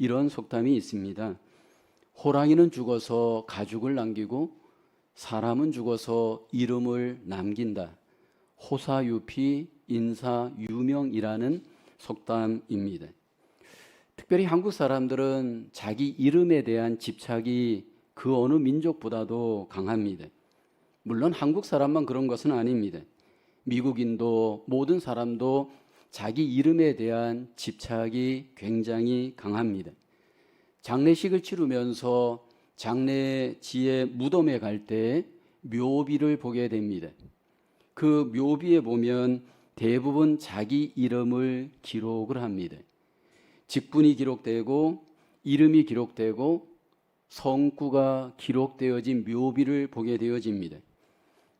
이런 속담이 있습니다. 호랑이는 죽어서 가죽을 남기고 사람은 죽어서 이름을 남긴다. 호사유피 인사유명이라는 속담입니다. 특별히 한국 사람들은 자기 이름에 대한 집착이 그 어느 민족보다도 강합니다. 물론 한국 사람만 그런 것은 아닙니다. 미국인도 모든 사람도 자기 이름에 대한 집착이 굉장히 강합니다. 장례식을 치르면서 장례지의 무덤에 갈 때 묘비를 보게 됩니다. 그 묘비에 보면 대부분 자기 이름을 기록을 합니다. 직분이 기록되고 이름이 기록되고 성구가 기록되어진 묘비를 보게 되어집니다.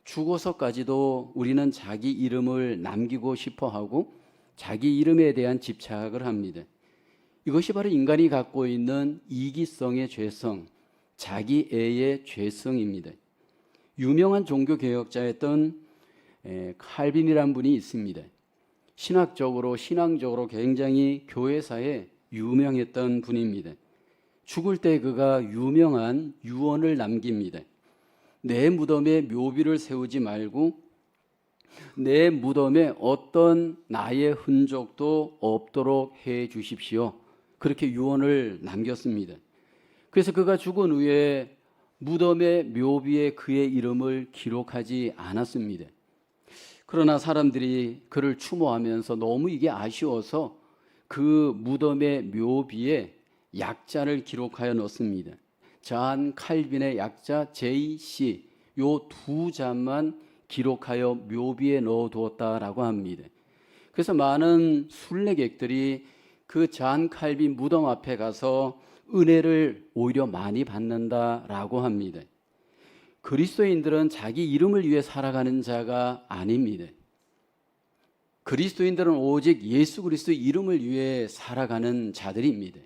죽어서까지도 우리는 자기 이름을 남기고 싶어 하고 자기 이름에 대한 집착을 합니다. 이것이 바로 인간이 갖고 있는 이기성의 죄성, 자기애의 죄성입니다. 유명한 종교개혁자였던 칼빈이라는 분이 있습니다. 신앙적으로 굉장히 교회사에 유명했던 분입니다. 죽을 때 그가 유명한 유언을 남깁니다. 내 무덤에 묘비를 세우지 말고 내 무덤에 어떤 나의 흔적도 없도록 해 주십시오. 그렇게 유언을 남겼습니다. 그래서 그가 죽은 후에 무덤의 묘비에 그의 이름을 기록하지 않았습니다. 그러나 사람들이 그를 추모하면서 너무 이게 아쉬워서 그 무덤의 묘비에 약자를 기록하여 넣습니다. 잔 칼빈의 약자 JC 요 두 잔만 기록하여 묘비에 넣어두었다라고 합니다. 그래서 많은 순례객들이 그 잔 칼빈 무덤 앞에 가서 은혜를 오히려 많이 받는다라고 합니다. 그리스도인들은 자기 이름을 위해 살아가는 자가 아닙니다. 그리스도인들은 오직 예수 그리스도의 이름을 위해 살아가는 자들입니다.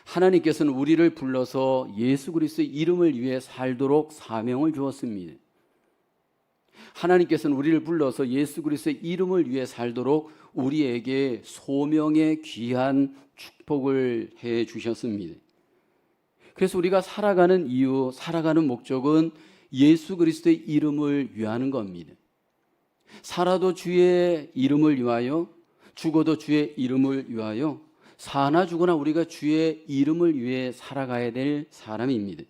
하나님께서는 우리를 불러서 예수 그리스도의 이름을 위해 살도록 사명을 주었습니다. 하나님께서는 우리를 불러서 예수 그리스도의 이름을 위해 살도록 우리에게 소명의 귀한 축복을 해 주셨습니다. 그래서 우리가 살아가는 이유, 살아가는 목적은 예수 그리스도의 이름을 위하는 겁니다. 살아도 주의 이름을 위하여, 죽어도 주의 이름을 위하여, 사나 죽으나 우리가 주의 이름을 위해 살아가야 될 사람입니다.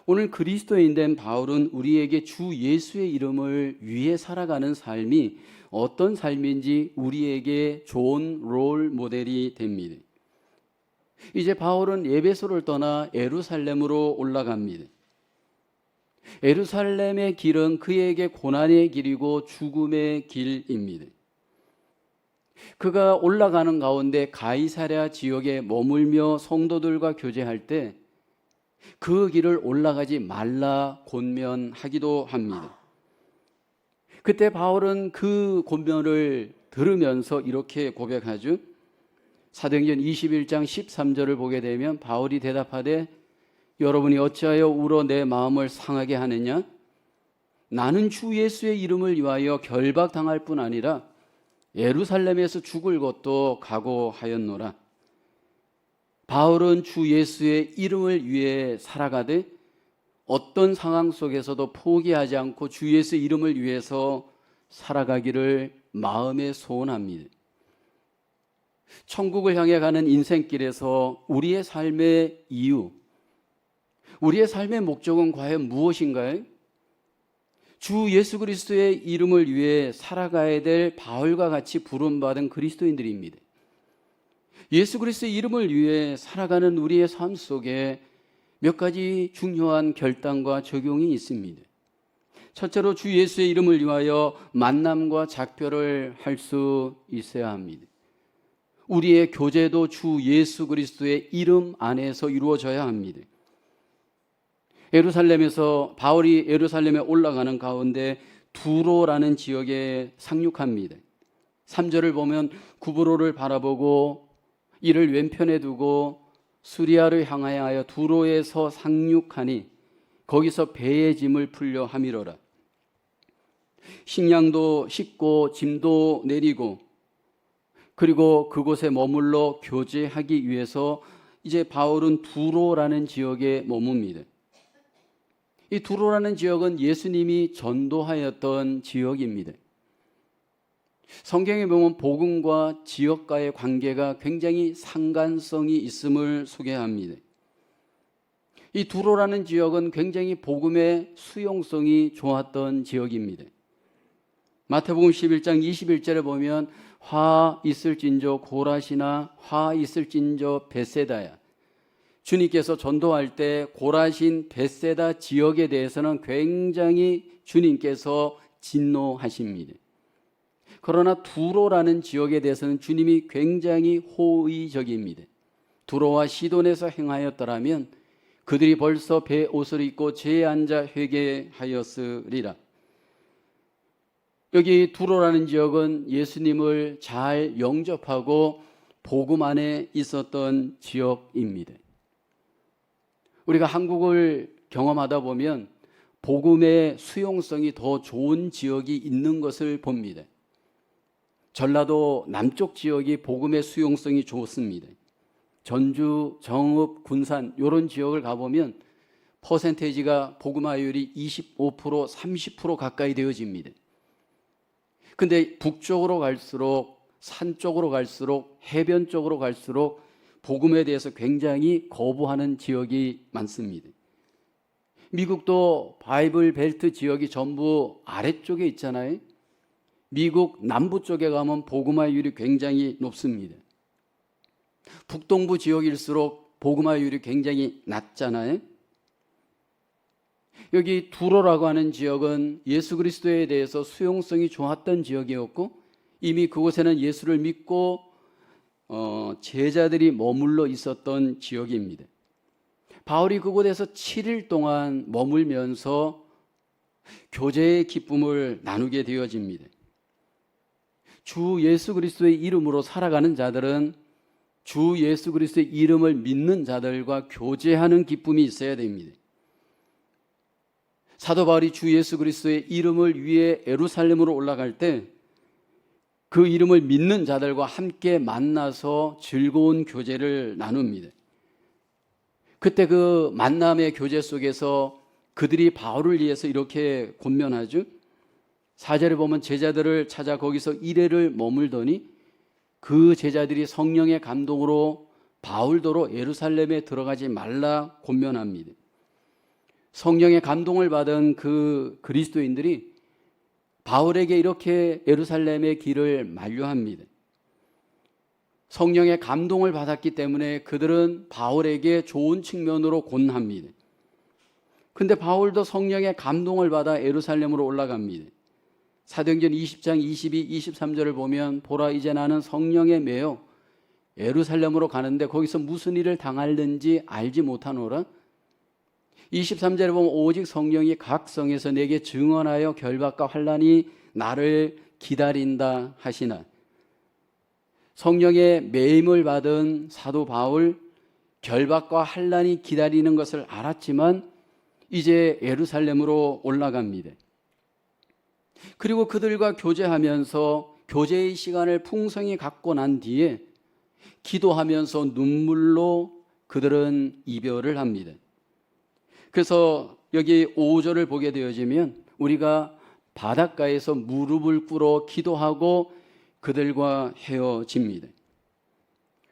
오늘 그리스도인 된 바울은 우리에게 주 예수의 이름을 위해 살아가는 삶이 어떤 삶인지 우리에게 좋은 롤 모델이 됩니다. 이제 바울은 에베소를 떠나 예루살렘으로 올라갑니다. 예루살렘의 길은 그에게 고난의 길이고 죽음의 길입니다. 그가 올라가는 가운데 가이사랴 지역에 머물며 성도들과 교제할 때 그 길을 올라가지 말라 권면하기도 합니다. 그때 바울은 그 권면을 들으면서 이렇게 고백하죠. 사도행전 21장 13절을 보게 되면 바울이 대답하되 여러분이 어찌하여 울어 내 마음을 상하게 하느냐? 나는 주 예수의 이름을 위하여 결박당할 뿐 아니라 예루살렘에서 죽을 것도 각오하였노라. 바울은 주 예수의 이름을 위해 살아가되 어떤 상황 속에서도 포기하지 않고 주 예수의 이름을 위해서 살아가기를 마음에 소원합니다. 천국을 향해 가는 인생길에서 우리의 삶의 이유, 우리의 삶의 목적은 과연 무엇인가요? 주 예수 그리스도의 이름을 위해 살아가야 될 바울과 같이 부름받은 그리스도인들입니다. 예수 그리스도의 이름을 위해 살아가는 우리의 삶 속에 몇 가지 중요한 결단과 적용이 있습니다. 첫째로 주 예수의 이름을 위하여 만남과 작별을 할 수 있어야 합니다. 우리의 교제도 주 예수 그리스도의 이름 안에서 이루어져야 합니다. 바울이 예루살렘에 올라가는 가운데 두로라는 지역에 상륙합니다. 3절을 보면 구브로를 바라보고 이를 왼편에 두고 수리아를 향하여 두로에서 상륙하니 거기서 배의 짐을 풀려 함이로라. 식량도 싣고 짐도 내리고 그리고 그곳에 머물러 교제하기 위해서 이제 바울은 두로라는 지역에 머뭅니다. 이 두로라는 지역은 예수님이 전도하였던 지역입니다. 성경에 보면 복음과 지역과의 관계가 굉장히 상관성이 있음을 소개합니다. 이 두로라는 지역은 굉장히 복음의 수용성이 좋았던 지역입니다. 마태복음 11장 21절에 보면 화 있을진저 고라시나 화 있을진저 벳세다야. 주님께서 전도할 때 고라신 벳세다 지역에 대해서는 굉장히 주님께서 진노하십니다. 그러나 두로라는 지역에 대해서는 주님이 굉장히 호의적입니다. 두로와 시돈에서 행하였더라면 그들이 벌써 배 옷을 입고 제에 앉아 회개하였으리라. 여기 두로라는 지역은 예수님을 잘 영접하고 복음 안에 있었던 지역입니다. 우리가 한국을 경험하다 보면 복음의 수용성이 더 좋은 지역이 있는 것을 봅니다. 전라도 남쪽 지역이 복음의 수용성이 좋습니다. 전주, 정읍, 군산 이런 지역을 가보면 퍼센테이지가 복음화율이 25%, 30% 가까이 되어집니다. 근데 북쪽으로 갈수록, 산 쪽으로 갈수록, 해변 쪽으로 갈수록 복음에 대해서 굉장히 거부하는 지역이 많습니다. 미국도 바이블 벨트 지역이 전부 아래쪽에 있잖아요. 미국 남부 쪽에 가면 복음화율이 굉장히 높습니다. 북동부 지역일수록 복음화율이 굉장히 낮잖아요. 여기 두로라고 하는 지역은 예수 그리스도에 대해서 수용성이 좋았던 지역이었고 이미 그곳에는 예수를 믿고 제자들이 머물러 있었던 지역입니다. 바울이 그곳에서 7일 동안 머물면서 교제의 기쁨을 나누게 되어집니다. 주 예수 그리스도의 이름으로 살아가는 자들은 주 예수 그리스도의 이름을 믿는 자들과 교제하는 기쁨이 있어야 됩니다. 사도 바울이 주 예수 그리스도의 이름을 위해 예루살렘으로 올라갈 때 그 이름을 믿는 자들과 함께 만나서 즐거운 교제를 나눕니다. 그때 그 만남의 교제 속에서 그들이 바울을 위해서 이렇게 권면하죠. 4절에 보면 제자들을 찾아 거기서 이레를 머물더니 그 제자들이 성령의 감동으로 바울더러 예루살렘에 들어가지 말라 권면합니다. 성령의 감동을 받은 그 그리스도인들이 바울에게 이렇게 예루살렘의 길을 만류합니다. 성령의 감동을 받았기 때문에 그들은 바울에게 좋은 측면으로 권합니다. 근데 바울도 성령의 감동을 받아 예루살렘으로 올라갑니다. 사도행전 20장 22, 23절을 보면 보라 이제 나는 성령에 매여 예루살렘으로 가는데 거기서 무슨 일을 당할는지 알지 못하노라. 23절에 보면 오직 성령이 각 성에서 내게 증언하여 결박과 환난이 나를 기다린다 하시나. 성령의 매임을 받은 사도 바울, 결박과 환난이 기다리는 것을 알았지만 이제 예루살렘으로 올라갑니다. 그리고 그들과 교제하면서 교제의 시간을 풍성히 갖고 난 뒤에 기도하면서 눈물로 그들은 이별을 합니다. 그래서 여기 5절을 보게 되어지면 우리가 바닷가에서 무릎을 꿇어 기도하고 그들과 헤어집니다.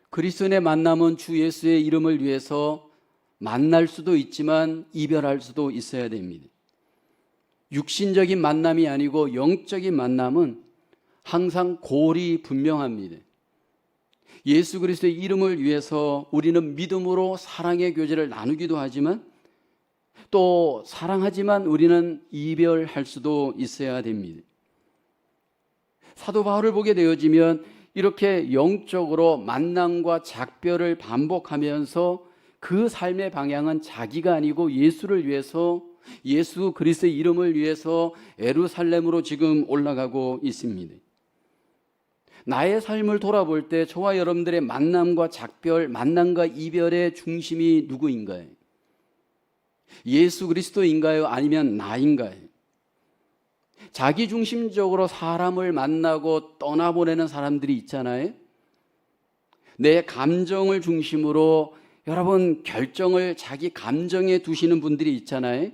그리스도의 만남은 주 예수의 이름을 위해서 만날 수도 있지만 이별할 수도 있어야 됩니다. 육신적인 만남이 아니고 영적인 만남은 항상 골이 분명합니다. 예수 그리스도의 이름을 위해서 우리는 믿음으로 사랑의 교제를 나누기도 하지만 또 사랑하지만 우리는 이별할 수도 있어야 됩니다. 사도 바울을 보게 되어지면 이렇게 영적으로 만남과 작별을 반복하면서 그 삶의 방향은 자기가 아니고 예수를 위해서 예수 그리스도의 이름을 위해서 예루살렘으로 지금 올라가고 있습니다. 나의 삶을 돌아볼 때 저와 여러분들의 만남과 작별, 만남과 이별의 중심이 누구인가요? 예수 그리스도인가요? 아니면 나인가요? 자기중심적으로 사람을 만나고 떠나보내는 사람들이 있잖아요. 내 감정을 중심으로 여러분 결정을 자기 감정에 두시는 분들이 있잖아요.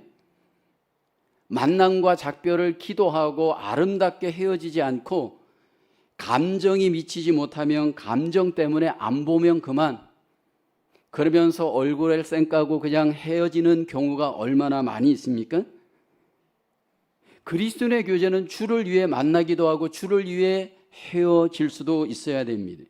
만남과 작별을 기도하고 아름답게 헤어지지 않고 감정이 미치지 못하면 감정 때문에 안 보면 그만, 그러면서 얼굴에 쌩까고 그냥 헤어지는 경우가 얼마나 많이 있습니까? 그리스도인의 교제는 주를 위해 만나기도 하고 주를 위해 헤어질 수도 있어야 됩니다.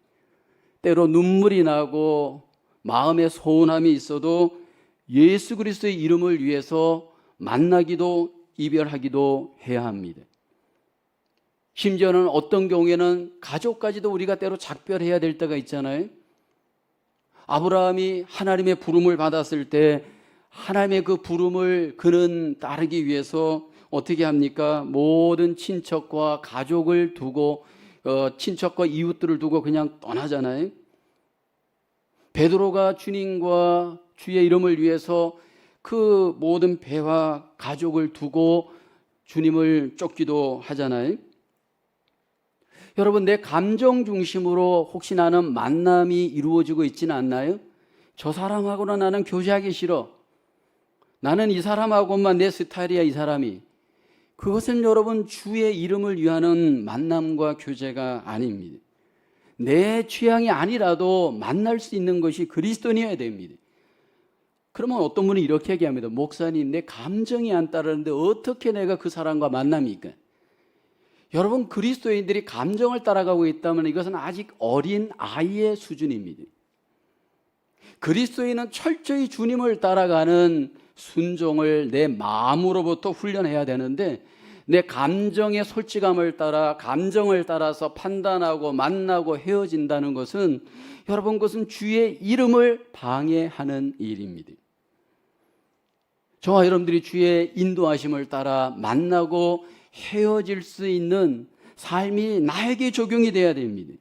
때로 눈물이 나고 마음에 서운함이 있어도 예수 그리스도의 이름을 위해서 만나기도 이별하기도 해야 합니다. 심지어는 어떤 경우에는 가족까지도 우리가 때로 작별해야 될 때가 있잖아요. 아브라함이 하나님의 부름을 받았을 때 하나님의 그 부름을 그는 따르기 위해서 어떻게 합니까? 모든 친척과 가족을 두고 친척과 이웃들을 두고 그냥 떠나잖아요. 베드로가 주님과 주의 이름을 위해서 그 모든 배와 가족을 두고 주님을 쫓기도 하잖아요. 여러분, 내 감정 중심으로 혹시 나는 만남이 이루어지고 있지는 않나요? 저 사람하고는 나는 교제하기 싫어. 나는 이 사람하고만 내 스타일이야, 이 사람이. 그것은 여러분 주의 이름을 위하는 만남과 교제가 아닙니다. 내 취향이 아니라도 만날 수 있는 것이 그리스도인이어야 됩니다. 그러면 어떤 분이 이렇게 얘기합니다. 목사님, 내 감정이 안 따르는데 어떻게 내가 그 사람과 만납니까? 여러분, 그리스도인들이 감정을 따라가고 있다면 이것은 아직 어린 아이의 수준입니다. 그리스도인은 철저히 주님을 따라가는 순종을 내 마음으로부터 훈련해야 되는데, 내 감정의 솔직함을 따라 감정을 따라서 판단하고 만나고 헤어진다는 것은 여러분, 그것은 주의 이름을 방해하는 일입니다. 저와 여러분들이 주의 인도하심을 따라 만나고 헤어질 수 있는 삶이 나에게 적용이 돼야 됩니다.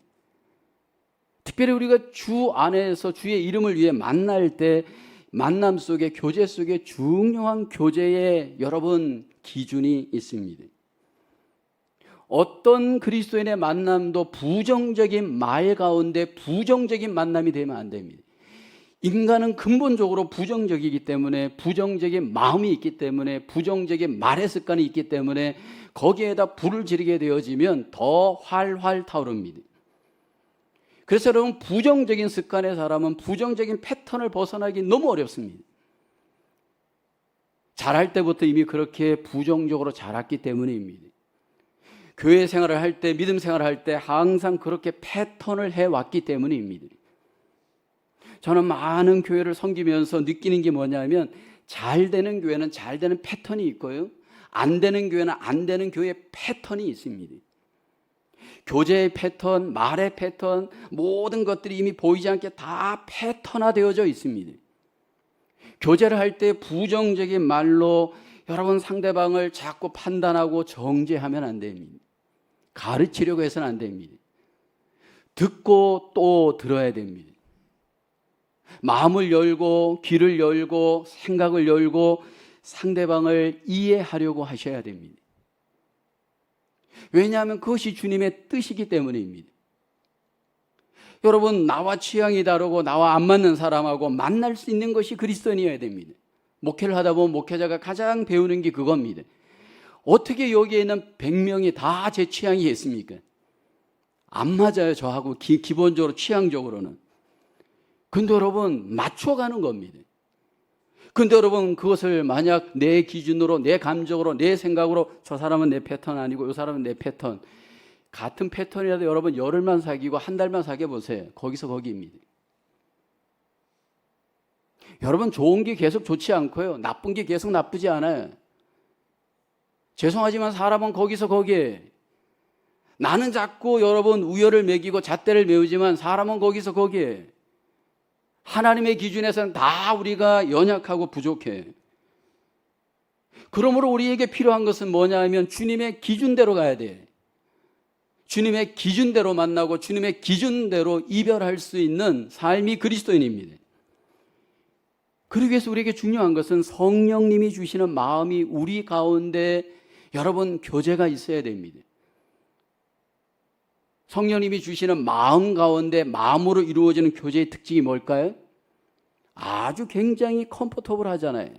특별히 우리가 주 안에서 주의 이름을 위해 만날 때 만남 속에, 교제 속에 중요한 교제의 여러분 기준이 있습니다. 어떤 그리스도인의 만남도 부정적인 말 가운데 부정적인 만남이 되면 안 됩니다. 인간은 근본적으로 부정적이기 때문에, 부정적인 마음이 있기 때문에, 부정적인 말의 습관이 있기 때문에 거기에다 불을 지르게 되어지면 더 활활 타오릅니다. 그래서 여러분, 부정적인 습관의 사람은 부정적인 패턴을 벗어나기 너무 어렵습니다. 자랄 때부터 이미 그렇게 부정적으로 자랐기 때문입니다. 교회 생활을 할 때, 믿음 생활을 할 때 항상 그렇게 패턴을 해왔기 때문입니다. 저는 많은 교회를 섬기면서 느끼는 게 뭐냐면, 잘 되는 교회는 잘 되는 패턴이 있고요, 안 되는 교회는 안 되는 교회의 패턴이 있습니다. 교제의 패턴, 말의 패턴, 모든 것들이 이미 보이지 않게 다 패턴화되어져 있습니다. 교제를 할 때 부정적인 말로 여러분 상대방을 자꾸 판단하고 정죄하면 안 됩니다. 가르치려고 해서는 안 됩니다. 듣고 또 들어야 됩니다. 마음을 열고 귀를 열고 생각을 열고 상대방을 이해하려고 하셔야 됩니다. 왜냐하면 그것이 주님의 뜻이기 때문입니다. 여러분, 나와 취향이 다르고 나와 안 맞는 사람하고 만날 수 있는 것이 그리스도인이어야 됩니다. 목회를 하다 보면 목회자가 가장 배우는 게 그겁니다. 어떻게 여기에 있는 100명이 다 제 취향이겠습니까? 안 맞아요, 저하고 기본적으로 취향적으로는. 근데 여러분, 맞춰가는 겁니다. 근데 여러분, 그것을 만약 내 기준으로, 내 감정으로, 내 생각으로 저 사람은 내 패턴 아니고 이 사람은 내 패턴, 같은 패턴이라도 여러분 열흘만 사귀고 한 달만 사귀어 보세요. 거기서 거기입니다. 여러분, 좋은 게 계속 좋지 않고요, 나쁜 게 계속 나쁘지 않아요. 죄송하지만 사람은 거기서 거기에. 나는 자꾸 여러분 우열을 매기고 잣대를 메우지만 사람은 거기서 거기에. 하나님의 기준에서는 다 우리가 연약하고 부족해. 그러므로 우리에게 필요한 것은 뭐냐 하면 주님의 기준대로 가야 돼. 주님의 기준대로 만나고 주님의 기준대로 이별할 수 있는 삶이 그리스도인입니다. 그러기 위해서 우리에게 중요한 것은 성령님이 주시는 마음이 우리 가운데 여러분 교제가 있어야 됩니다. 성령님이 주시는 마음 가운데 마음으로 이루어지는 교제의 특징이 뭘까요? 아주 굉장히 컴포터블 하잖아요.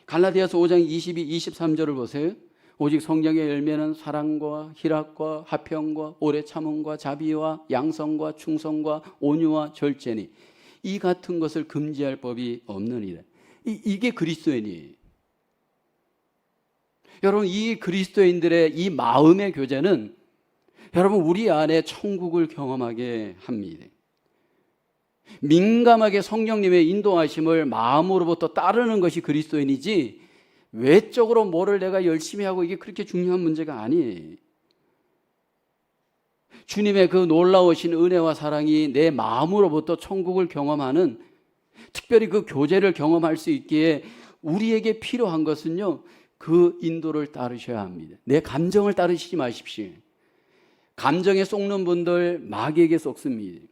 갈라디아서 5장 22, 23절을 보세요. 오직 성령의 열매는 사랑과 희락과 화평과 오래 참음과 자비와 양성과 충성과 온유와 절제니 이 같은 것을 금지할 법이 없느니라. 이게 그리스도인이에요. 여러분, 이 그리스도인들의 이 마음의 교제는 여러분 우리 안에 천국을 경험하게 합니다. 민감하게 성령님의 인도하심을 마음으로부터 따르는 것이 그리스도인이지 외적으로 뭐를 내가 열심히 하고 이게 그렇게 중요한 문제가 아니에요. 주님의 그 놀라우신 은혜와 사랑이 내 마음으로부터 천국을 경험하는, 특별히 그 교제를 경험할 수 있기에 우리에게 필요한 것은요, 그 인도를 따르셔야 합니다. 내 감정을 따르시지 마십시오. 감정에 속는 분들 마귀에게 속습니다.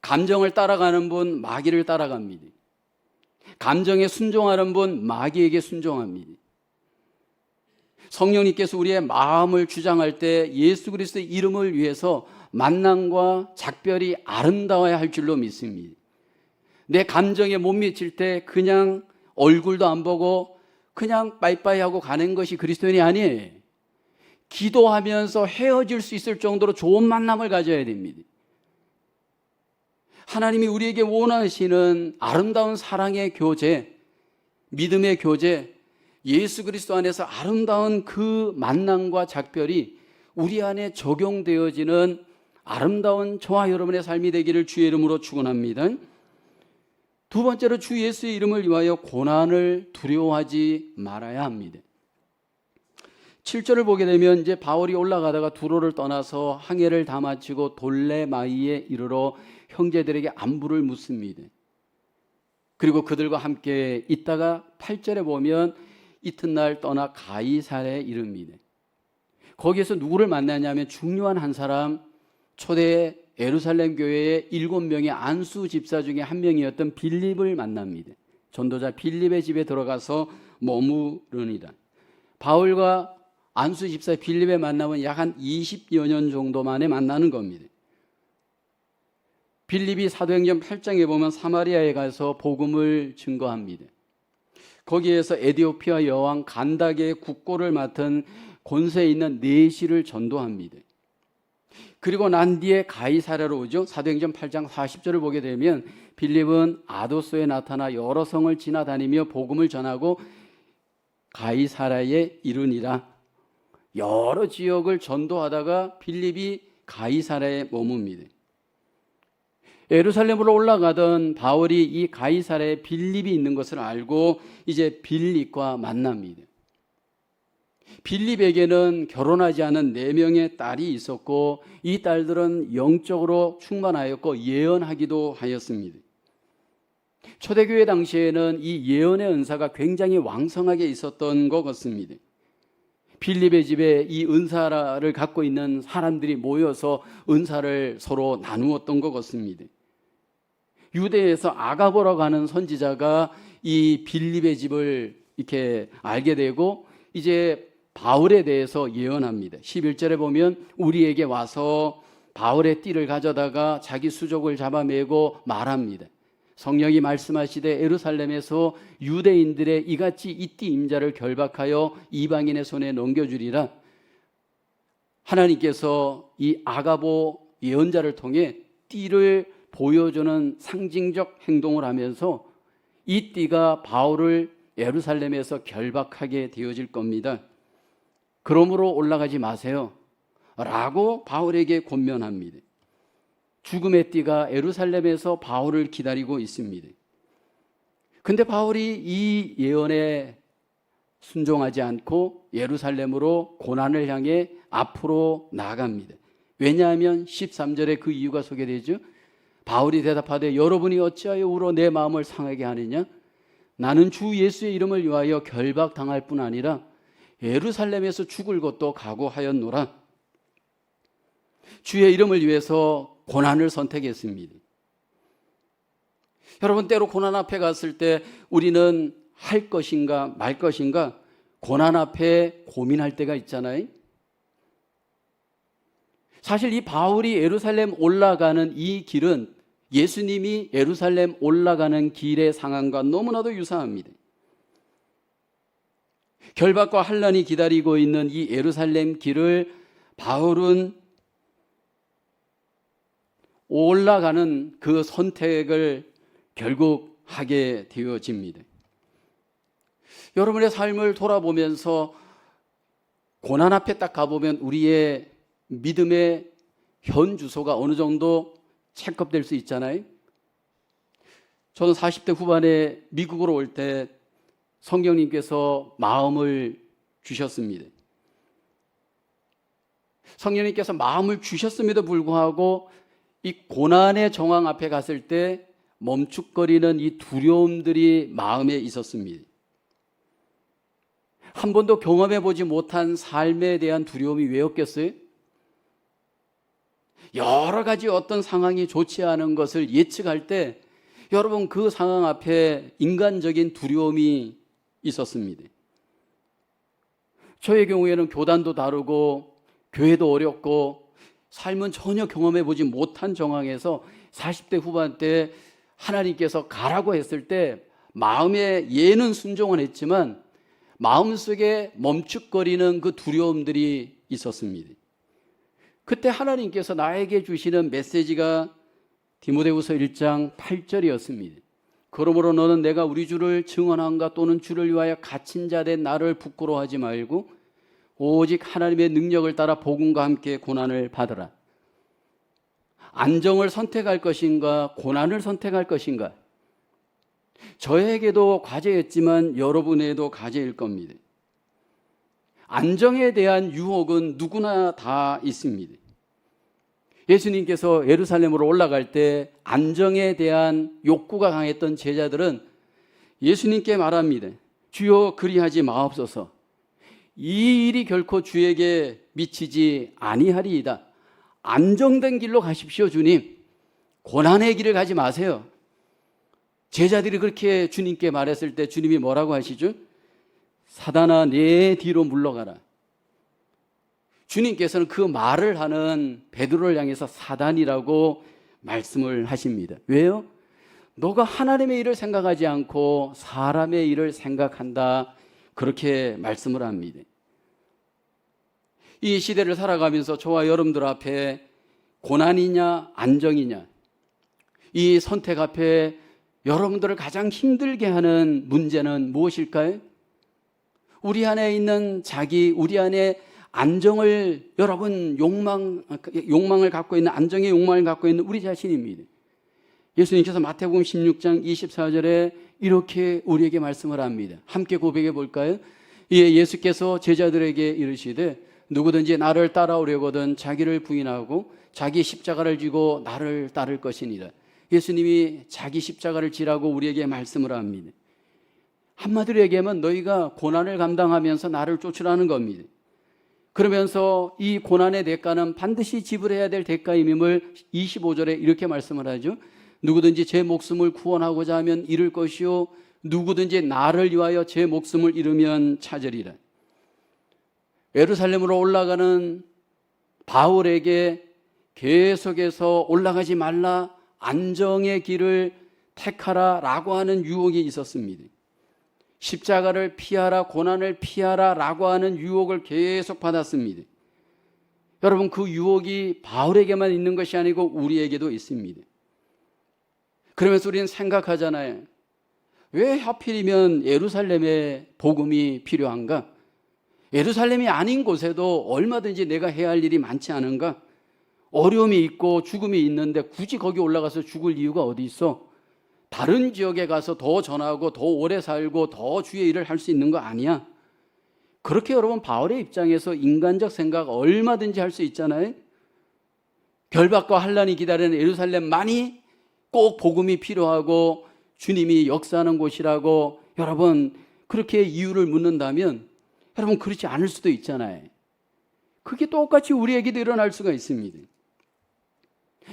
감정을 따라가는 분 마귀를 따라갑니다. 감정에 순종하는 분 마귀에게 순종합니다. 성령님께서 우리의 마음을 주장할 때 예수 그리스도의 이름을 위해서 만남과 작별이 아름다워야 할 줄로 믿습니다. 내 감정에 못 미칠 때 그냥 얼굴도 안 보고 그냥 빠이빠이 하고 가는 것이 그리스도인이 아니에요. 기도하면서 헤어질 수 있을 정도로 좋은 만남을 가져야 됩니다. 하나님이 우리에게 원하시는 아름다운 사랑의 교제, 믿음의 교제, 예수 그리스도 안에서 아름다운 그 만남과 작별이 우리 안에 적용되어지는 아름다운 저와 여러분의 삶이 되기를 주의 이름으로 축원합니다. 두 번째로 주 예수의 이름을 위하여 고난을 두려워하지 말아야 합니다. 7절을 보게 되면 이제 바울이 올라가다가 두로를 떠나서 항해를 다 마치고 돌레마이에 이르러 형제들에게 안부를 묻습니다. 그리고 그들과 함께 있다가 8절에 보면 이튿날 떠나 가이사랴에 이릅니다. 거기에서 누구를 만나냐면 중요한 한 사람, 초대 예루살렘 교회의 7명의 안수 집사 중에 한 명이었던 빌립을 만납니다. 전도자 빌립의 집에 들어가서 머무르니라. 바울과 안수 집사 빌립의 만남은 약 한 20여 년 정도 만에 만나는 겁니다. 빌립이 사도행전 8장에 보면 사마리아에 가서 복음을 증거합니다. 거기에서 에디오피아 여왕 간닥의 국고를 맡은 권세에 있는 내시를 전도합니다. 그리고 난 뒤에 가이사랴로 오죠. 사도행전 8장 40절을 보게 되면 빌립은 아도스에 나타나 여러 성을 지나다니며 복음을 전하고 가이사랴에 이르니라. 여러 지역을 전도하다가 빌립이 가이사랴에 머뭅니다. 예루살렘으로 올라가던 바울이 이 가이사랴에 빌립이 있는 것을 알고 이제 빌립과 만납니다. 빌립에게는 결혼하지 않은 4명의 딸이 있었고 이 딸들은 영적으로 충만하였고 예언하기도 하였습니다. 초대교회 당시에는 이 예언의 은사가 굉장히 왕성하게 있었던 것 같습니다. 빌립의 집에 이 은사를 갖고 있는 사람들이 모여서 은사를 서로 나누었던 것 같습니다. 유대에서 아가보라고 하는 선지자가 이 빌립의 집을 이렇게 알게 되고 이제 바울에 대해서 예언합니다. 11절에 보면 우리에게 와서 바울의 띠를 가져다가 자기 수족을 잡아매고 말합니다. 성령이 말씀하시되 예루살렘에서 유대인들의 이같이 이 띠 임자를 결박하여 이방인의 손에 넘겨주리라. 하나님께서 이 아가보 예언자를 통해 띠를 보여주는 상징적 행동을 하면서 이 띠가 바울을 예루살렘에서 결박하게 되어질 겁니다. 그러므로 올라가지 마세요 라고 바울에게 권면합니다. 죽음의 띠가 예루살렘에서 바울을 기다리고 있습니다. 근데 바울이 이 예언에 순종하지 않고 예루살렘으로 고난을 향해 앞으로 나아갑니다. 왜냐하면 13절에 그 이유가 소개되죠. 바울이 대답하되 여러분이 어찌하여 울어 내 마음을 상하게 하느냐? 나는 주 예수의 이름을 위하여 결박당할 뿐 아니라 예루살렘에서 죽을 것도 각오하였노라. 주의 이름을 위해서 고난을 선택했습니다. 여러분, 때로 고난 앞에 갔을 때 우리는 할 것인가 말 것인가 고난 앞에 고민할 때가 있잖아요. 사실 이 바울이 예루살렘 올라가는 이 길은 예수님이 예루살렘 올라가는 길의 상황과 너무나도 유사합니다. 결박과 환난이 기다리고 있는 이 예루살렘 길을 바울은 올라가는 그 선택을 결국 하게 되어집니다. 여러분의 삶을 돌아보면서 고난 앞에 딱 가보면 우리의 믿음의 현 주소가 어느 정도 체크업될 수 있잖아요. 저는 40대 후반에 미국으로 올 때 성령님께서 마음을 주셨습니다. 성령님께서 마음을 주셨음에도 불구하고 이 고난의 정황 앞에 갔을 때 멈축거리는 이 두려움들이 마음에 있었습니다. 한 번도 경험해 보지 못한 삶에 대한 두려움이 왜 없겠어요? 여러 가지 어떤 상황이 좋지 않은 것을 예측할 때 여러분 그 상황 앞에 인간적인 두려움이 있었습니다. 저의 경우에는 교단도 다르고 교회도 어렵고 삶은 전혀 경험해 보지 못한 정황에서 40대 후반 때 하나님께서 가라고 했을 때 마음의 예는 순종은 했지만 마음속에 멈축거리는 그 두려움들이 있었습니다. 그때 하나님께서 나에게 주시는 메시지가 디모데후서 1장 8절이었습니다. 그러므로 너는 내가 우리 주를 증언한가 또는 주를 위하여 갇힌 자 된 나를 부끄러워하지 말고 오직 하나님의 능력을 따라 복음과 함께 고난을 받으라. 안정을 선택할 것인가 고난을 선택할 것인가? 저에게도 과제였지만 여러분에게도 과제일 겁니다. 안정에 대한 유혹은 누구나 다 있습니다. 예수님께서 예루살렘으로 올라갈 때 안정에 대한 욕구가 강했던 제자들은 예수님께 말합니다. 주여 그리하지 마옵소서. 이 일이 결코 주에게 미치지 아니하리이다. 안정된 길로 가십시오 주님. 고난의 길을 가지 마세요. 제자들이 그렇게 주님께 말했을 때 주님이 뭐라고 하시죠? 사단아 내 뒤로 물러가라. 주님께서는 그 말을 하는 베드로를 향해서 사단이라고 말씀을 하십니다. 왜요? 너가 하나님의 일을 생각하지 않고 사람의 일을 생각한다. 그렇게 말씀을 합니다. 이 시대를 살아가면서 저와 여러분들 앞에 고난이냐 안정이냐 이 선택 앞에 여러분들을 가장 힘들게 하는 문제는 무엇일까요? 우리 안에 있는 우리 안에 안정을 여러분 욕망을 갖고 있는 안정의 욕망을 갖고 있는 우리 자신입니다. 예수님께서 마태복음 16장 24절에 이렇게 우리에게 말씀을 합니다. 함께 고백해 볼까요? 예수께서 제자들에게 이르시되 누구든지 나를 따라오려거든 자기를 부인하고 자기 십자가를 지고 나를 따를 것이니라. 예수님이 자기 십자가를 지라고 우리에게 말씀을 합니다. 한마디로 얘기하면 너희가 고난을 감당하면서 나를 쫓으라는 겁니다. 그러면서 이 고난의 대가는 반드시 지불해야 될 대가임을 25절에 이렇게 말씀을 하죠. 누구든지 제 목숨을 구원하고자 하면 잃을 것이요 누구든지 나를 위하여 제 목숨을 잃으면 찾으리라. 예루살렘으로 올라가는 바울에게 계속해서 올라가지 말라 안정의 길을 택하라라고 하는 유혹이 있었습니다. 십자가를 피하라 고난을 피하라라고 하는 유혹을 계속 받았습니다. 여러분 그 유혹이 바울에게만 있는 것이 아니고 우리에게도 있습니다. 그러면서 우리는 생각하잖아요. 왜 하필이면 예루살렘에 복음이 필요한가? 예루살렘이 아닌 곳에도 얼마든지 내가 해야 할 일이 많지 않은가? 어려움이 있고 죽음이 있는데 굳이 거기 올라가서 죽을 이유가 어디 있어? 다른 지역에 가서 더 전하고 더 오래 살고 더 주의 일을 할 수 있는 거 아니야? 그렇게 여러분 바울의 입장에서 인간적 생각 얼마든지 할 수 있잖아요. 결박과 환난이 기다리는 예루살렘만이 꼭 복음이 필요하고 주님이 역사하는 곳이라고 여러분 그렇게 이유를 묻는다면 여러분 그렇지 않을 수도 있잖아요. 그게 똑같이 우리에게도 일어날 수가 있습니다.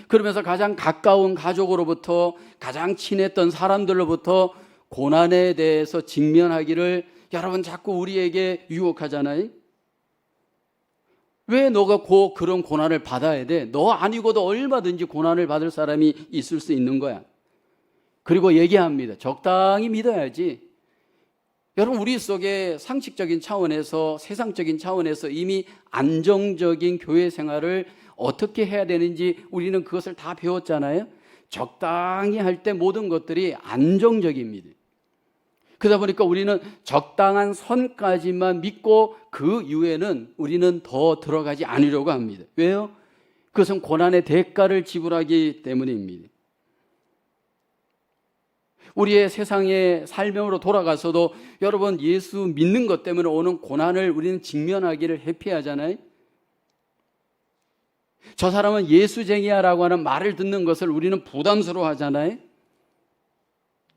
그러면서 가장 가까운 가족으로부터 가장 친했던 사람들로부터 고난에 대해서 직면하기를 여러분 자꾸 우리에게 유혹하잖아요. 왜 너가 그런 고난을 받아야 돼? 너 아니고도 얼마든지 고난을 받을 사람이 있을 수 있는 거야. 그리고 얘기합니다. 적당히 믿어야지. 여러분, 우리 속에 상식적인 차원에서, 세상적인 차원에서 이미 안정적인 교회 생활을 어떻게 해야 되는지 우리는 그것을 다 배웠잖아요. 적당히 할 때 모든 것들이 안정적입니다. 그러다 보니까 우리는 적당한 선까지만 믿고 그 이후에는 우리는 더 들어가지 않으려고 합니다. 왜요? 그것은 고난의 대가를 지불하기 때문입니다. 우리의 세상의 삶으로 돌아가서도 여러분, 예수 믿는 것 때문에 오는 고난을 우리는 직면하기를 회피하잖아요. 저 사람은 예수쟁이야 라고 하는 말을 듣는 것을 우리는 부담스러워 하잖아요.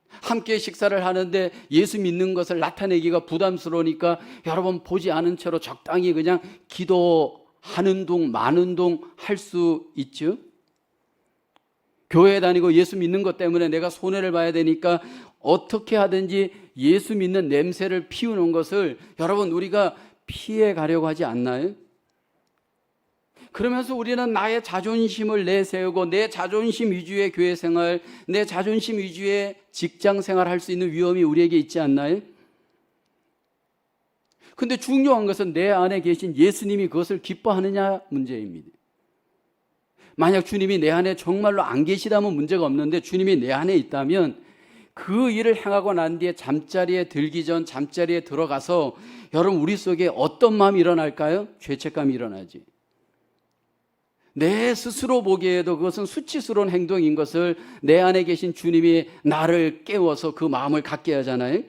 함께 식사를 하는데 예수 믿는 것을 나타내기가 부담스러우니까 여러분, 보지 않은 채로 적당히 그냥 기도하는 둥 마는 둥 할 수 있죠. 교회에 다니고 예수 믿는 것 때문에 내가 손해를 봐야 되니까 어떻게 하든지 예수 믿는 냄새를 피우는 것을 여러분, 우리가 피해 가려고 하지 않나요? 그러면서 우리는 나의 자존심을 내세우고 내 자존심 위주의 교회 생활, 내 자존심 위주의 직장 생활 할 수 있는 위험이 우리에게 있지 않나요? 근데 중요한 것은 내 안에 계신 예수님이 그것을 기뻐하느냐 문제입니다. 만약 주님이 내 안에 정말로 안 계시다면 문제가 없는데, 주님이 내 안에 있다면 그 일을 행하고 난 뒤에 잠자리에 들기 전 잠자리에 들어가서 여러분, 우리 속에 어떤 마음이 일어날까요? 죄책감이 일어나지. 내 스스로 보기에도 그것은 수치스러운 행동인 것을 내 안에 계신 주님이 나를 깨워서 그 마음을 갖게 하잖아요.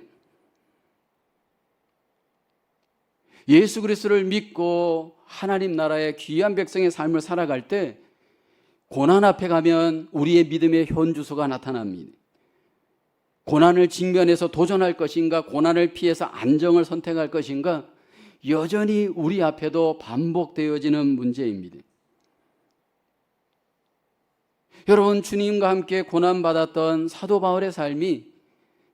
예수 그리스도를 믿고 하나님 나라의 귀한 백성의 삶을 살아갈 때 고난 앞에 가면 우리의 믿음의 현주소가 나타납니다. 고난을 직면해서 도전할 것인가, 고난을 피해서 안정을 선택할 것인가, 여전히 우리 앞에도 반복되어지는 문제입니다. 여러분, 주님과 함께 고난받았던 사도 바울의 삶이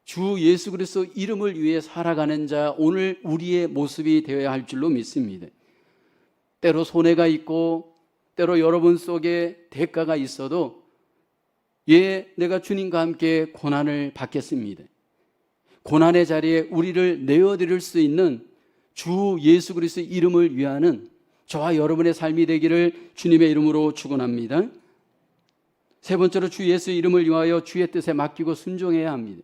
주 예수 그리스도 이름을 위해 살아가는 자, 오늘 우리의 모습이 되어야 할 줄로 믿습니다. 때로 손해가 있고 때로 여러분 속에 대가가 있어도 내가 주님과 함께 고난을 받겠습니다. 고난의 자리에 우리를 내어드릴 수 있는 주 예수 그리스도 이름을 위하는 저와 여러분의 삶이 되기를 주님의 이름으로 축원합니다. 세 번째로, 주 예수 이름을 위하여 주의 뜻에 맡기고 순종해야 합니다.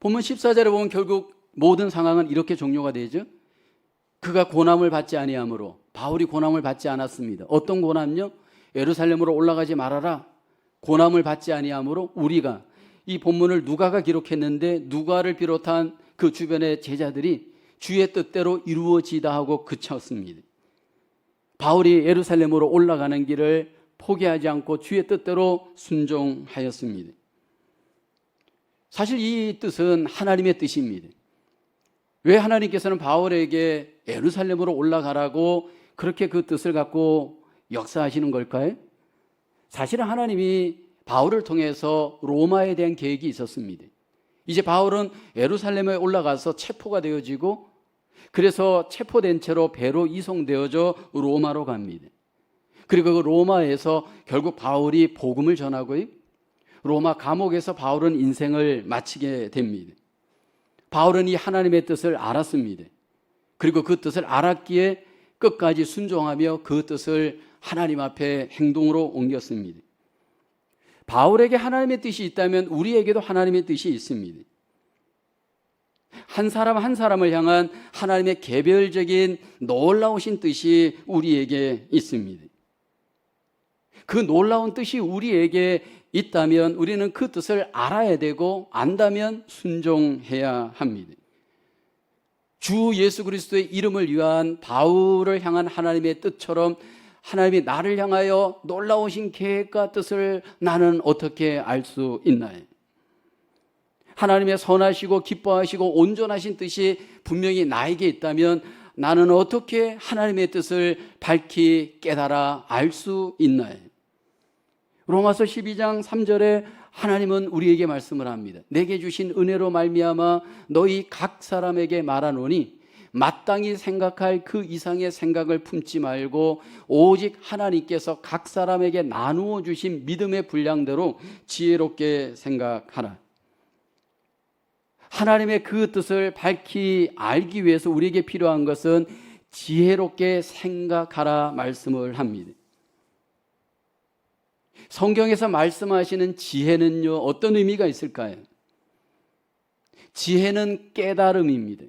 본문 14절에 보면 결국 모든 상황은 이렇게 종료가 되죠. 그가 고난을 받지 아니하므로. 바울이 고난을 받지 않았습니다. 어떤 고난요? 예루살렘으로 올라가지 말아라. 고난을 받지 아니하므로 우리가, 이 본문을 누가가 기록했는데 누가를 비롯한 그 주변의 제자들이 주의 뜻대로 이루어지다 하고 그쳤습니다. 바울이 예루살렘으로 올라가는 길을 포기하지 않고 주의 뜻대로 순종하였습니다. 사실 이 뜻은 하나님의 뜻입니다. 왜 하나님께서는 바울에게 예루살렘으로 올라가라고 그렇게 그 뜻을 갖고 역사하시는 걸까요? 사실은 하나님이 바울을 통해서 로마에 대한 계획이 있었습니다. 이제 바울은 예루살렘에 올라가서 체포가 되어지고, 그래서 체포된 채로 배로 이송되어져 로마로 갑니다. 그리고 그 로마에서 결국 바울이 복음을 전하고요, 로마 감옥에서 바울은 인생을 마치게 됩니다. 바울은 이 하나님의 뜻을 알았습니다. 그리고 그 뜻을 알았기에 끝까지 순종하며 그 뜻을 하나님 앞에 행동으로 옮겼습니다. 바울에게 하나님의 뜻이 있다면 우리에게도 하나님의 뜻이 있습니다. 한 사람 한 사람을 향한 하나님의 개별적인 놀라우신 뜻이 우리에게 있습니다. 그 놀라운 뜻이 우리에게 있다면 우리는 그 뜻을 알아야 되고, 안다면 순종해야 합니다. 주 예수 그리스도의 이름을 위한 바울을 향한 하나님의 뜻처럼 하나님이 나를 향하여 놀라우신 계획과 뜻을 나는 어떻게 알 수 있나요? 하나님의 선하시고 기뻐하시고 온전하신 뜻이 분명히 나에게 있다면 나는 어떻게 하나님의 뜻을 밝히 깨달아 알 수 있나요? 로마서 12장 3절에 하나님은 우리에게 말씀을 합니다. 내게 주신 은혜로 말미암아 너희 각 사람에게 말하노니 마땅히 생각할 그 이상의 생각을 품지 말고 오직 하나님께서 각 사람에게 나누어 주신 믿음의 분량대로 지혜롭게 생각하라. 하나님의 그 뜻을 밝히 알기 위해서 우리에게 필요한 것은 지혜롭게 생각하라 말씀을 합니다. 성경에서 말씀하시는 지혜는요, 어떤 의미가 있을까요? 지혜는 깨달음입니다.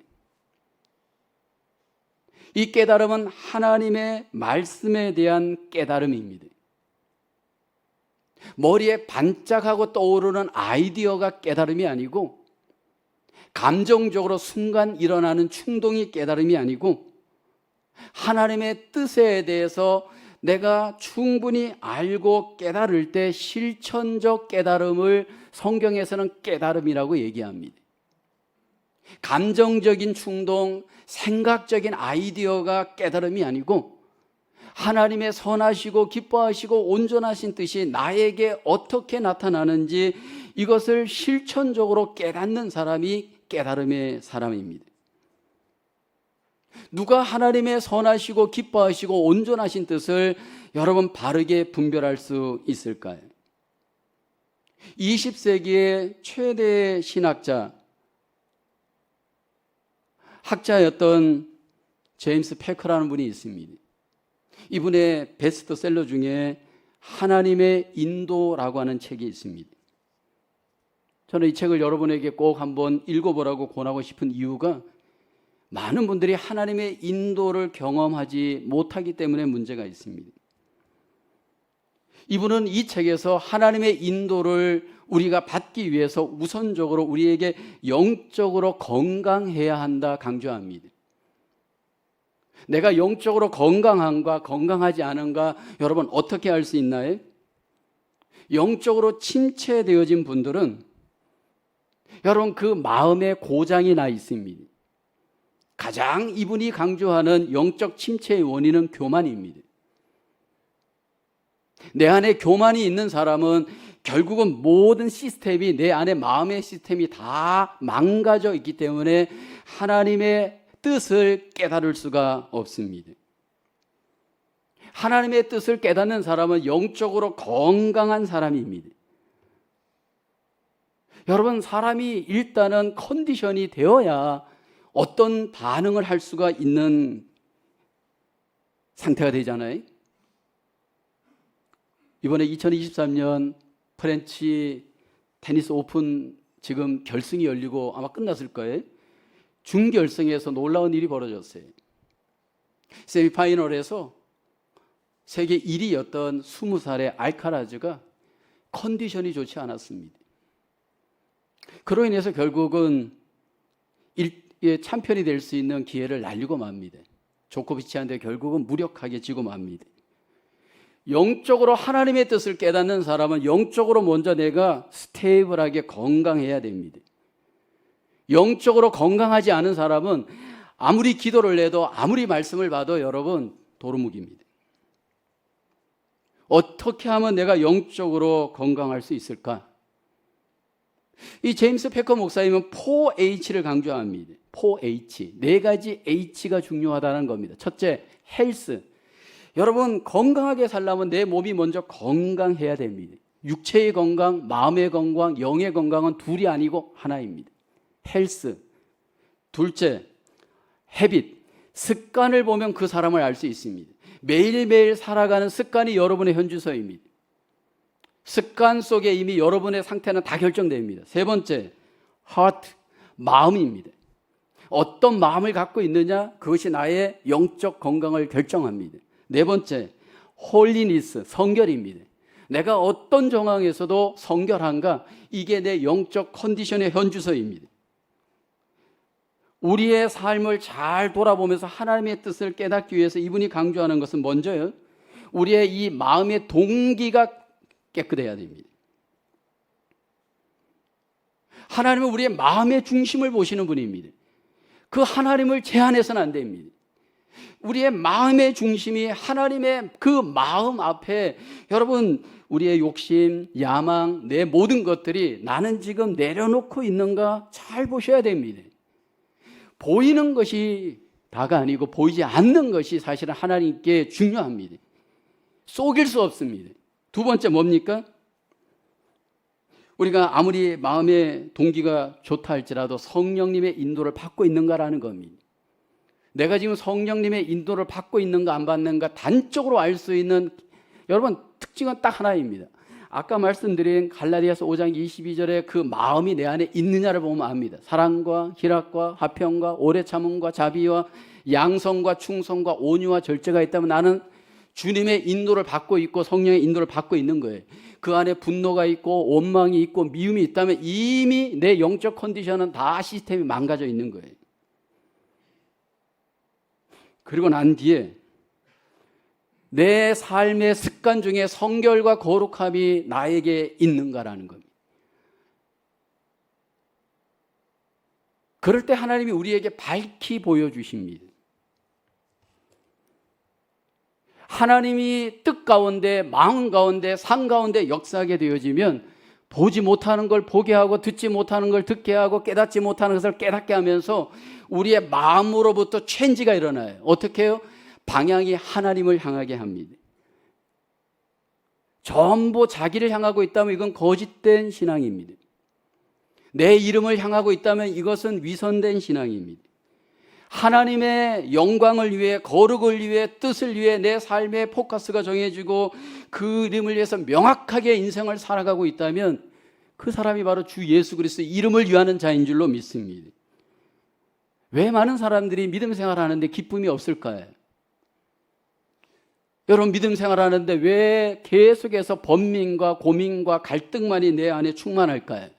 이 깨달음은 하나님의 말씀에 대한 깨달음입니다. 머리에 반짝하고 떠오르는 아이디어가 깨달음이 아니고, 감정적으로 순간 일어나는 충동이 깨달음이 아니고, 하나님의 뜻에 대해서 내가 충분히 알고 깨달을 때 실천적 깨달음을 성경에서는 깨달음이라고 얘기합니다. 감정적인 충동, 생각적인 아이디어가 깨달음이 아니고, 하나님의 선하시고 기뻐하시고 온전하신 뜻이 나에게 어떻게 나타나는지 이것을 실천적으로 깨닫는 사람이 깨달음의 사람입니다. 누가 하나님의 선하시고 기뻐하시고 온전하신 뜻을 여러분 바르게 분별할 수 있을까요? 20세기의 최대 신학자, 학자였던 제임스 패커라는 분이 있습니다. 이분의 베스트셀러 중에 하나님의 인도라고 하는 책이 있습니다. 저는 이 책을 여러분에게 꼭 한번 읽어보라고 권하고 싶은 이유가, 많은 분들이 하나님의 인도를 경험하지 못하기 때문에 문제가 있습니다. 이분은 이 책에서 하나님의 인도를 우리가 받기 위해서 우선적으로 우리에게 영적으로 건강해야 한다 강조합니다. 내가 영적으로 건강한가 건강하지 않은가 여러분 어떻게 알 수 있나요? 영적으로 침체되어진 분들은 여러분 그 마음에 고장이 나 있습니다. 가장 이분이 강조하는 영적 침체의 원인은 교만입니다. 내 안에 교만이 있는 사람은 결국은 모든 시스템이, 내 안에 마음의 시스템이 다 망가져 있기 때문에 하나님의 뜻을 깨달을 수가 없습니다. 하나님의 뜻을 깨닫는 사람은 영적으로 건강한 사람입니다. 여러분, 사람이 일단은 컨디션이 되어야 어떤 반응을 할 수가 있는 상태가 되잖아요. 이번에 2023년 프렌치 테니스 오픈 지금 결승이 열리고 아마 끝났을 거예요. 준결승에서 놀라운 일이 벌어졌어요. 세미파이널에서 세계 1위였던 20살의 알카라즈가 컨디션이 좋지 않았습니다. 그로 인해서 결국은 챔피언이 될 수 있는 기회를 날리고 맙니다. 조코비치한테 결국은 무력하게 지고 맙니다. 영적으로 하나님의 뜻을 깨닫는 사람은 영적으로 먼저 내가 스테이블하게 건강해야 됩니다. 영적으로 건강하지 않은 사람은 아무리 기도를 해도 아무리 말씀을 봐도 여러분 도루묵입니다. 어떻게 하면 내가 영적으로 건강할 수 있을까? 이 제임스 패커 목사님은 4H를 강조합니다. 4H, 네 가지 H가 중요하다는 겁니다. 첫째, 헬스. 여러분 건강하게 살려면 내 몸이 먼저 건강해야 됩니다. 육체의 건강, 마음의 건강, 영의 건강은 둘이 아니고 하나입니다. 헬스. 둘째, 헤빗. 습관을 보면 그 사람을 알 수 있습니다. 매일매일 살아가는 습관이 여러분의 현주소입니다. 습관 속에 이미 여러분의 상태는 다 결정됩니다. 세 번째, 하트, 마음입니다. 어떤 마음을 갖고 있느냐, 그것이 나의 영적 건강을 결정합니다. 네 번째, 홀리니스, 성결입니다. 내가 어떤 정황에서도 성결한가, 이게 내 영적 컨디션의 현주소입니다. 우리의 삶을 잘 돌아보면서 하나님의 뜻을 깨닫기 위해서 이분이 강조하는 것은 먼저요, 우리의 이 마음의 동기가 깨끗해야 됩니다. 하나님은 우리의 마음의 중심을 보시는 분입니다. 그 하나님을 제한해서는 안 됩니다. 우리의 마음의 중심이 하나님의 그 마음 앞에, 여러분 우리의 욕심, 야망, 내 모든 것들이 나는 지금 내려놓고 있는가 잘 보셔야 됩니다. 보이는 것이 다가 아니고 보이지 않는 것이 사실은 하나님께 중요합니다. 속일 수 없습니다. 두 번째 뭡니까? 우리가 아무리 마음의 동기가 좋다 할지라도 성령님의 인도를 받고 있는가라는 겁니다. 내가 지금 성령님의 인도를 받고 있는가 안 받는가 단적으로 알 수 있는 여러분 특징은 딱 하나입니다. 아까 말씀드린 갈라디아서 5장 22절에 그 마음이 내 안에 있느냐를 보면 압니다. 사랑과 희락과 화평과 오래 참음과 자비와 양성과 충성과 온유와 절제가 있다면 나는 주님의 인도를 받고 있고 성령의 인도를 받고 있는 거예요. 그 안에 분노가 있고 원망이 있고 미움이 있다면 이미 내 영적 컨디션은 다 시스템이 망가져 있는 거예요. 그리고 난 뒤에 내 삶의 습관 중에 성결과 거룩함이 나에게 있는가라는 겁니다. 그럴 때 하나님이 우리에게 밝히 보여주십니다. 하나님이 뜻 가운데, 마음 가운데, 상 가운데 역사하게 되어지면 보지 못하는 걸 보게 하고 듣지 못하는 걸 듣게 하고 깨닫지 못하는 것을 깨닫게 하면서 우리의 마음으로부터 체인지가 일어나요. 어떻게 해요? 방향이 하나님을 향하게 합니다. 전부 자기를 향하고 있다면 이건 거짓된 신앙입니다. 내 이름을 향하고 있다면 이것은 위선된 신앙입니다. 하나님의 영광을 위해, 거룩을 위해, 뜻을 위해 내 삶의 포커스가 정해지고 그 이름을 위해서 명확하게 인생을 살아가고 있다면 그 사람이 바로 주 예수 그리스도의 이름을 위하는 자인 줄로 믿습니다. 왜 많은 사람들이 믿음 생활하는데 기쁨이 없을까요? 여러분 믿음 생활하는데 왜 계속해서 번민과 고민과 갈등만이 내 안에 충만할까요?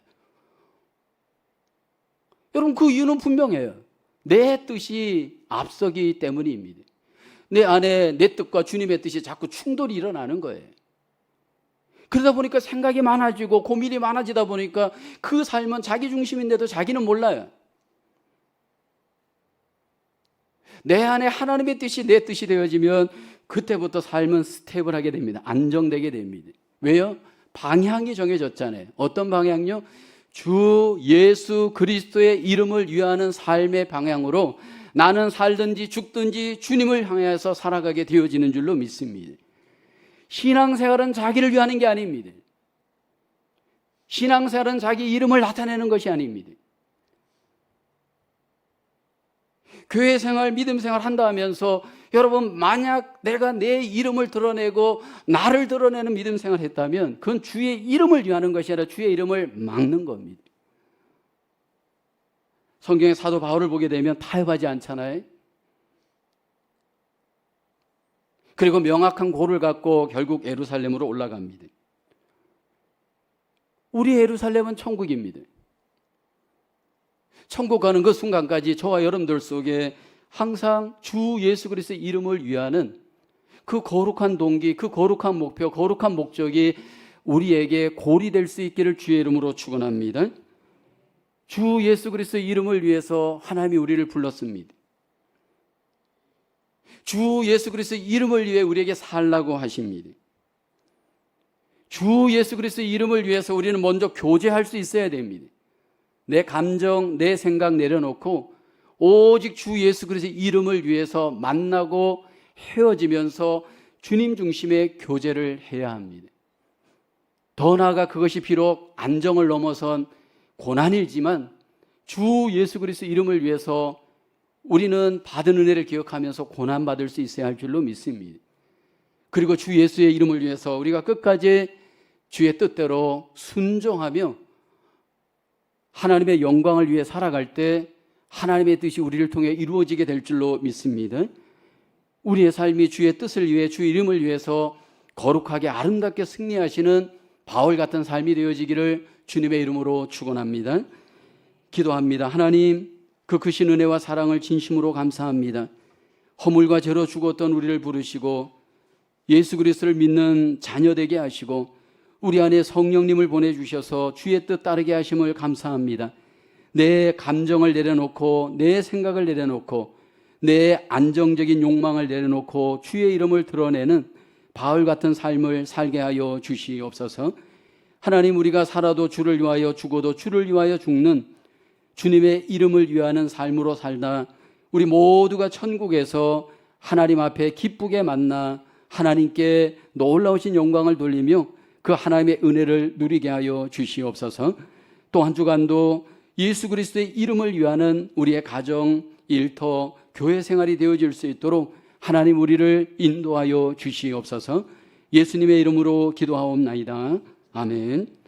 여러분 그 이유는 분명해요. 내 뜻이 앞서기 때문입니다. 내 안에 내 뜻과 주님의 뜻이 자꾸 충돌이 일어나는 거예요. 그러다 보니까 생각이 많아지고 고민이 많아지다 보니까 그 삶은 자기 중심인데도 자기는 몰라요. 내 안에 하나님의 뜻이 내 뜻이 되어지면 그때부터 삶은 스테이블하게 됩니다. 안정되게 됩니다. 왜요? 방향이 정해졌잖아요. 어떤 방향요? 주 예수 그리스도의 이름을 위하는 삶의 방향으로 나는 살든지 죽든지 주님을 향해서 살아가게 되어지는 줄로 믿습니다. 신앙생활은 자기를 위하는 게 아닙니다. 신앙생활은 자기 이름을 나타내는 것이 아닙니다. 교회 생활, 믿음 생활 한다 하면서 여러분 만약 내가 내 이름을 드러내고 나를 드러내는 믿음 생활을 했다면 그건 주의 이름을 위하는 것이 아니라 주의 이름을 막는 겁니다. 성경의 사도 바울을 보게 되면 타협하지 않잖아요. 그리고 명확한 고를 갖고 결국 예루살렘으로 올라갑니다. 우리 예루살렘은 천국입니다. 천국 가는 그 순간까지 저와 여러분들 속에 항상 주 예수 그리스도의 이름을 위하는 그 거룩한 동기, 그 거룩한 목표, 거룩한 목적이 우리에게 고리될 수 있기를 주의 이름으로 축원합니다. 주 예수 그리스도의 이름을 위해서 하나님이 우리를 불렀습니다. 주 예수 그리스도의 이름을 위해 우리에게 살라고 하십니다. 주 예수 그리스도의 이름을 위해서 우리는 먼저 교제할 수 있어야 됩니다. 내 감정, 내 생각 내려놓고 오직 주 예수 그리스도의 이름을 위해서 만나고 헤어지면서 주님 중심의 교제를 해야 합니다. 더 나아가 그것이 비록 안정을 넘어선 고난이지만 주 예수 그리스도의 이름을 위해서 우리는 받은 은혜를 기억하면서 고난받을 수 있어야 할 줄로 믿습니다. 그리고 주 예수의 이름을 위해서 우리가 끝까지 주의 뜻대로 순종하며 하나님의 영광을 위해 살아갈 때 하나님의 뜻이 우리를 통해 이루어지게 될 줄로 믿습니다. 우리의 삶이 주의 뜻을 위해 주의 이름을 위해서 거룩하게 아름답게 승리하시는 바울 같은 삶이 되어지기를 주님의 이름으로 축원합니다. 기도합니다. 하나님, 그 크신 은혜와 사랑을 진심으로 감사합니다. 허물과 죄로 죽었던 우리를 부르시고 예수 그리스도를 믿는 자녀 되게 하시고 우리 안에 성령님을 보내주셔서 주의 뜻 따르게 하심을 감사합니다. 내 감정을 내려놓고 내 생각을 내려놓고 내 안정적인 욕망을 내려놓고 주의 이름을 드러내는 바울 같은 삶을 살게 하여 주시옵소서. 하나님, 우리가 살아도 주를 위하여 죽어도 주를 위하여 죽는 주님의 이름을 위하는 삶으로 살다 우리 모두가 천국에서 하나님 앞에 기쁘게 만나 하나님께 놀라우신 영광을 돌리며 그 하나님의 은혜를 누리게 하여 주시옵소서. 또 한 주간도 예수 그리스도의 이름을 위하는 우리의 가정, 일터, 교회 생활이 되어질 수 있도록 하나님 우리를 인도하여 주시옵소서. 예수님의 이름으로 기도하옵나이다. 아멘.